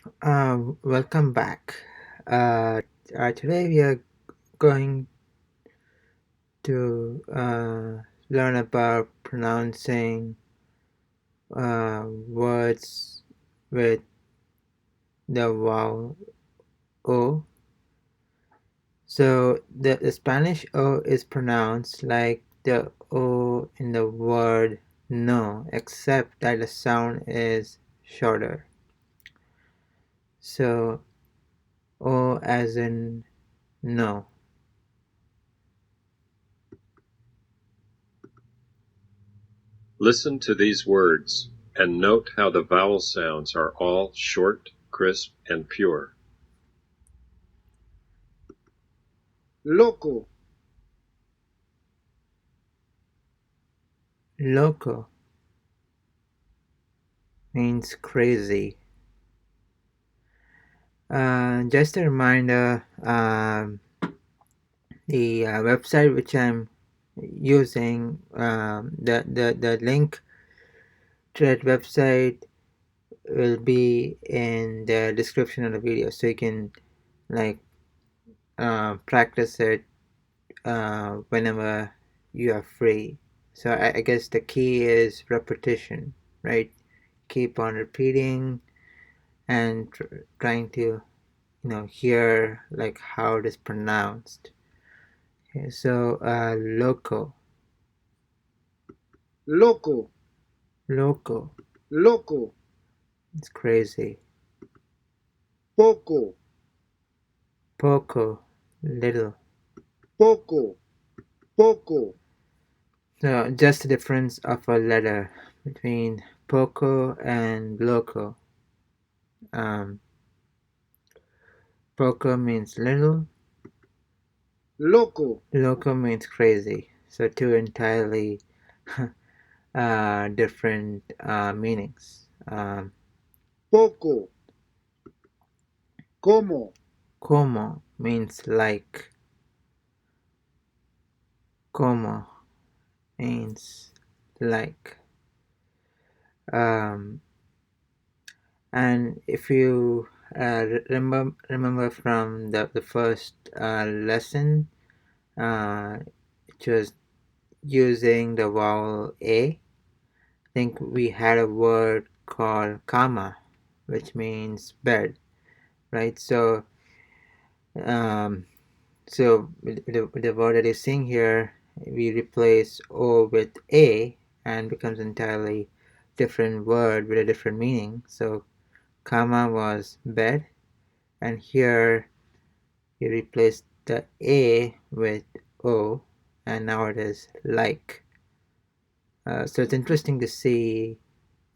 Welcome back. Uh, Today we are going to learn about pronouncing words with the vowel O. So the Spanish O is pronounced like the O in the word no, except that the sound is shorter. So O as in no. Listen to these words and note how the vowel sounds are all short, crisp, and pure. loco, Loco means crazy. Just a reminder, the website which I'm using, the link to that website will be in the description of the video, so you can like practice it whenever you are free. So I guess the key is repetition, right? Keep on repeating and trying to hear like how it is pronounced. Okay, so loco, loco, loco, loco, it's crazy. poco, Poco, little. poco, poco, So just the difference of a letter between poco and loco. Um, Poco means little, loco, loco means crazy. So two entirely different meanings. poco, como, Como means like. Como means like. Um, and if you remember from the first lesson, which was using the vowel A, I think we had a word called kama, which means bed, right? Um, so the word that you're seeing here, we replace O with A and becomes entirely different word with a different meaning. So kama was bed, and here you replace the A with O, and now it is like. So it's interesting to see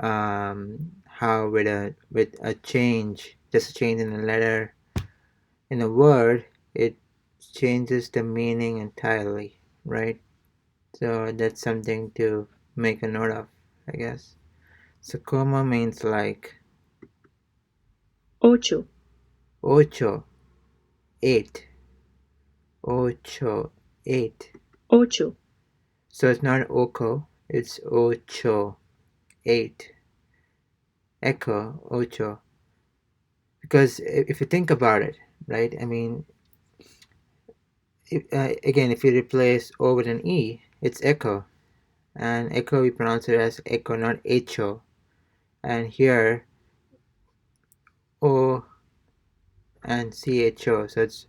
how with a change, just a change in a letter in a word, it changes the meaning entirely, right? So that's something to make a note of, I guess. So como means like. ocho, Ocho, eight. Ocho, eight. ocho, So it's not oco, it's ocho, eight. Echo, ocho. Because if you think about it, right? I mean, again, if you replace O with an E, it's echo. And echo, we pronounce it as echo, not echo. And here, O and CHO, so it's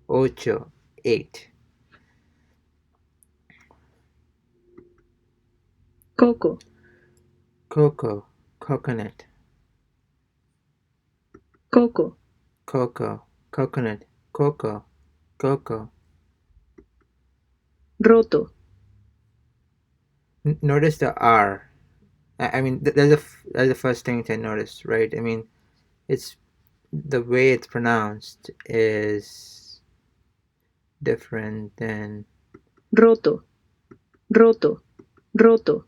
ocho, eight. coco, Coco, coconut. coco, Coco, coconut. Coco, coco. roto, Notice the R. I mean, that's the first thing to notice, right? I mean, it's the way it's pronounced is different than roto, roto, roto,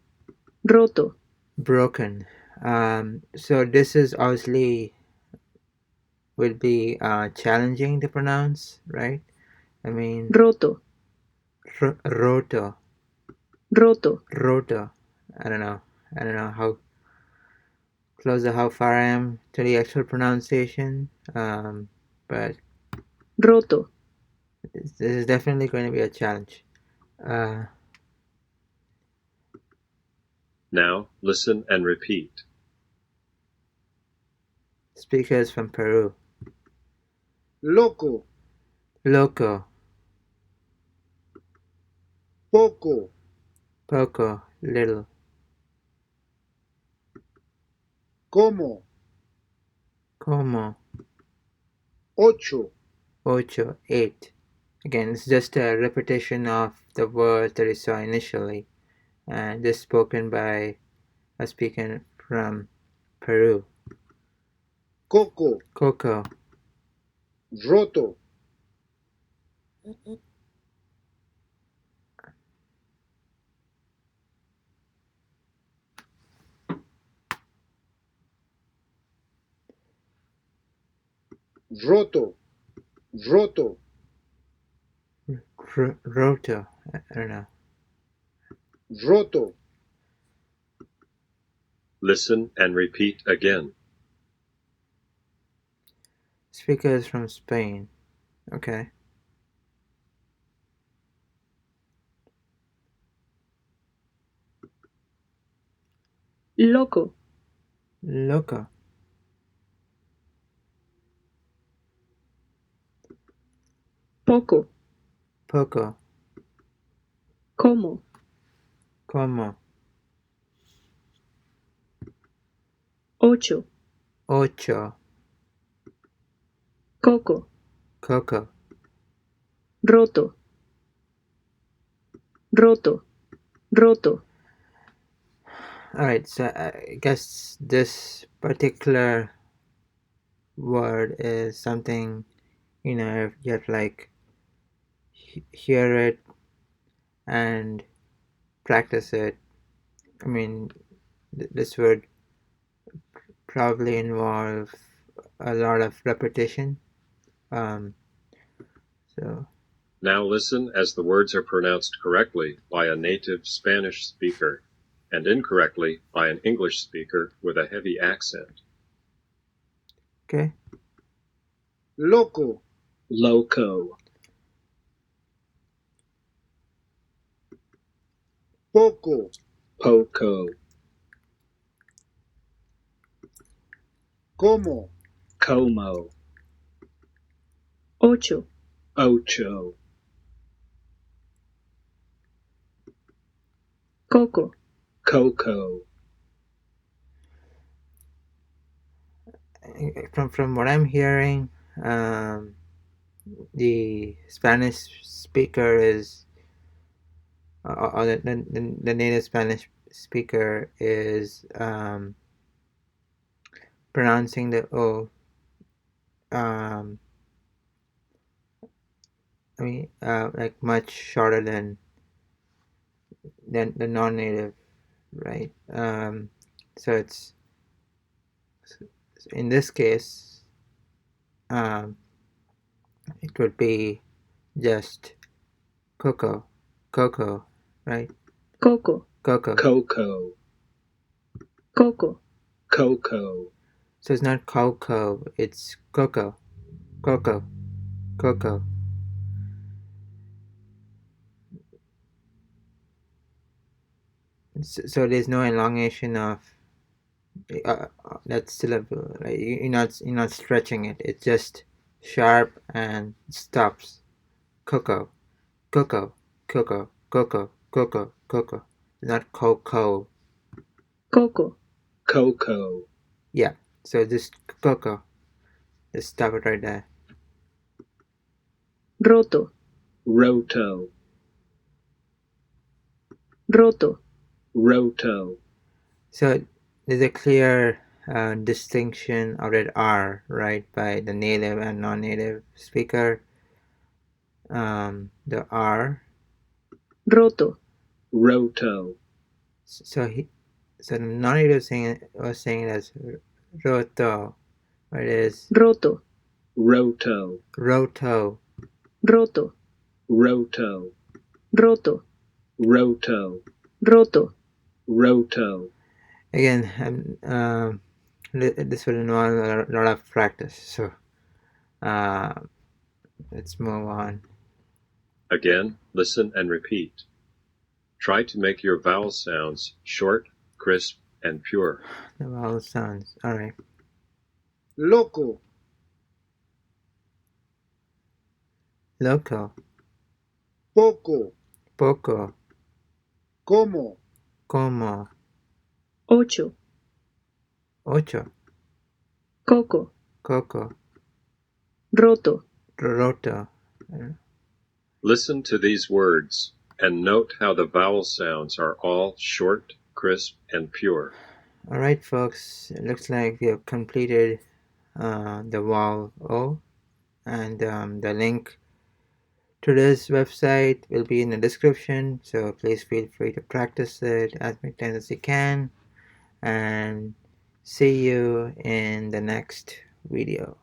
roto, broken. So this is obviously would be challenging to pronounce, right? I mean, roto, roto, roto, roto. I don't know. I don't know how closer how far I am to the actual pronunciation, but roto, this is definitely going to be a challenge. Now listen and repeat. Speakers from Peru. loco, Loco, poco, poco, little. como, Como, ocho, ocho, eight. Again, it's just a repetition of the words that we saw initially, and just spoken by a speaker from Peru. coco, Coco, roto, roto, roto, roto. I don't know. roto, Listen and repeat again. Speakers from Spain. Okay. loco, Loco, poco, poco, como, como, ocho, ocho, coco, coco. roto, roto, roto, Alright, so I guess this particular word is something, you have to like hear it and practice it. I mean, this would probably involve a lot of repetition. So, Now listen as the words are pronounced correctly by a native Spanish speaker and incorrectly by an English speaker with a heavy accent. okay. loco, Loco, poco, poco, como, como, ocho, ocho, coco, coco. From what I'm hearing, the Spanish speaker is, or the native Spanish speaker is pronouncing the O. I mean, like much shorter than the non-native, right? So it's in this case, um, it would be just coco, coco, right? coco, Coco. Coco, coco, coco. So it's not coco, it's coco, coco, coco. So there's no elongation of that syllable. Right? You're not stretching it. It's just sharp and stops. Coco, coco, coco, coco, coco, coco. Not coco. coco, Coco, Yeah. So just coco. Just stop it right there. roto, roto, roto, roto. So there's a clear distinction of that R, right, by the native and non-native speaker. The R. roto, Roto, So the non-native was saying it as roto, but it is roto, roto, roto. roto, roto, roto, roto, roto, roto. Again, This will involve a lot of practice. So uh, let's move on. Again, listen and repeat. Try to make your vowel sounds short, crisp, and pure. The vowel sounds. All right. loco, Loco, poco, poco, como, como, ocho, ocho, coco, coco, roto, roto. Listen to these words and note how the vowel sounds are all short, crisp, and pure. All right, folks. It looks like we have completed the vowel O, and the link to this website will be in the description. So please feel free to practice it as many times as you can, and see you in the next video.